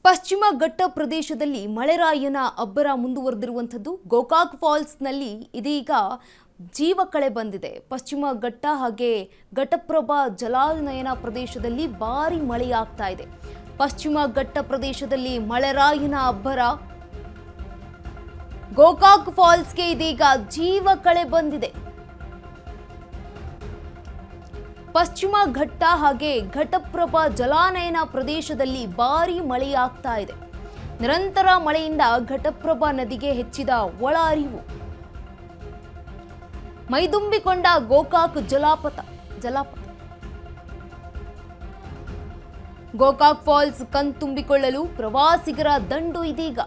ಪಶ್ಚಿಮ ಘಟ್ಟ ಪ್ರದೇಶದಲ್ಲಿ ಮಳೆರಾಯನ ಅಬ್ಬರ ಮುಂದುವರೆದಿರುವಂಥದ್ದು. ಗೋಕಾಕ್ ಫಾಲ್ಸ್ನಲ್ಲಿ ಇದೀಗ ಜೀವಕಳೆ ಬಂದಿದೆ. ಪಶ್ಚಿಮ ಘಟ್ಟ ಹಾಗೆ ಘಟಪ್ರಭಾ ಜಲಾನಯನ ಪ್ರದೇಶದಲ್ಲಿ ಭಾರಿ ಮಳೆಯಾಗ್ತಾ ಇದೆ. ಪಶ್ಚಿಮ ಘಟ್ಟ ಪ್ರದೇಶದಲ್ಲಿ ಮಳೆರಾಯನ ಅಬ್ಬರ, ಗೋಕಾಕ್ ಫಾಲ್ಸ್ಗೆ ಇದೀಗ ಜೀವಕಳೆ ಬಂದಿದೆ. ಪಶ್ಚಿಮ ಘಟ್ಟ ಹಾಗೆ ಘಟಪ್ರಭಾ ಜಲಾನಯನ ಪ್ರದೇಶದಲ್ಲಿ ಭಾರಿ ಮಳೆಯಾಗ್ತಾ ಇದೆ. ನಿರಂತರ ಮಳೆಯಿಂದ ಘಟಪ್ರಭಾ ನದಿಗೆ ಹೆಚ್ಚಿದ ಒಳ ಹರಿವು, ಮೈದುಂಬಿಕೊಂಡ ಗೋಕಾಕ್ ಜಲಪಾತ. ಗೋಕಾಕ್ ಫಾಲ್ಸ್ ಕಣ್ತುಂಬಿಕೊಳ್ಳಲು ಪ್ರವಾಸಿಗರ ದಂಡು ಇದೀಗ.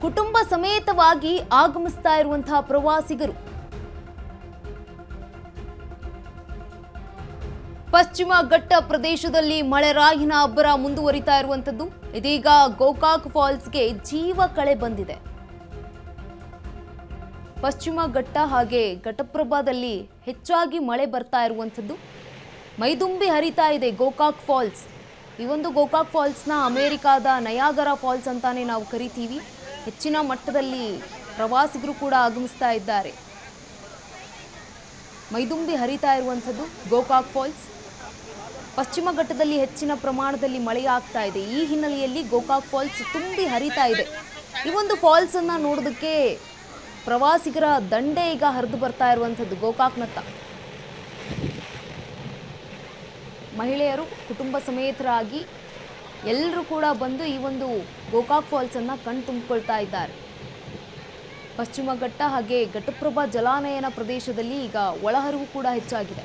ಕುಟುಂಬ ಸಮೇತವಾಗಿ ಆಗಮಿಸ್ತಾ ಇರುವಂತಹ ಪ್ರವಾಸಿಗರು. ಪಶ್ಚಿಮ ಘಟ್ಟ ಪ್ರದೇಶದಲ್ಲಿ ಮಳೆರಾಯನ ಅಬ್ಬರ ಮುಂದುವರಿತಾ ಇರುವಂಥದ್ದು. ಇದೀಗ ಗೋಕಾಕ್ ಫಾಲ್ಸ್ಗೆ ಜೀವಕಳೆ ಬಂದಿದೆ. ಪಶ್ಚಿಮ ಘಟ್ಟ ಹಾಗೆ ಘಟಪ್ರಭಾದಲ್ಲಿ ಹೆಚ್ಚಾಗಿ ಮಳೆ ಬರ್ತಾ ಇರುವಂಥದ್ದು. ಮೈದುಂಬಿ ಹರಿತಾ ಇದೆ ಗೋಕಾಕ್ ಫಾಲ್ಸ್. ಈ ಒಂದು ಗೋಕಾಕ್ ಫಾಲ್ಸ್ನ ಅಮೆರಿಕಾದ ನಯಾಗರ ಫಾಲ್ಸ್ ಅಂತಾನೆ ನಾವು ಕರಿತೀವಿ. ಹೆಚ್ಚಿನ ಮಟ್ಟದಲ್ಲಿ ಪ್ರವಾಸಿಗರು ಕೂಡ ಆಗಮಿಸ್ತಾ ಇದ್ದಾರೆ. ಮೈದುಂಬಿ ಹರಿತಾ ಇರುವಂಥದ್ದು ಗೋಕಾಕ್ ಫಾಲ್ಸ್. ಪಶ್ಚಿಮ ಘಟ್ಟದಲ್ಲಿ ಹೆಚ್ಚಿನ ಪ್ರಮಾಣದಲ್ಲಿ ಮಳೆಯಾಗ್ತಾ ಇದೆ. ಈ ಹಿನ್ನೆಲೆಯಲ್ಲಿ ಗೋಕಾಕ್ ಫಾಲ್ಸ್ ತುಂಬಿ ಹರಿತಾ ಇದೆ. ಈ ಒಂದು ಫಾಲ್ಸ್ ಅನ್ನ ನೋಡೋದಕ್ಕೆ ಪ್ರವಾಸಿಗರ ದಂಡೆ ಈಗ ಹರಿದು ಬರ್ತಾ ಇರುವಂಥದ್ದು ಗೋಕಾಕ್ನತ್ತ. ಮಹಿಳೆಯರು ಕುಟುಂಬ ಸಮೇತರಾಗಿ ಎಲ್ಲರೂ ಕೂಡ ಬಂದು ಈ ಒಂದು ಗೋಕಾಕ್ ಫಾಲ್ಸ್ ಅನ್ನ ಕಣ್ತುಂಬಿಕೊಳ್ತಾ ಇದ್ದಾರೆ. ಪಶ್ಚಿಮ ಘಟ್ಟ ಹಾಗೆ ಘಟಪ್ರಭಾ ಜಲಾನಯನ ಪ್ರದೇಶದಲ್ಲಿ ಈಗ ಒಳಹರಿವು ಕೂಡ ಹೆಚ್ಚಾಗಿದೆ.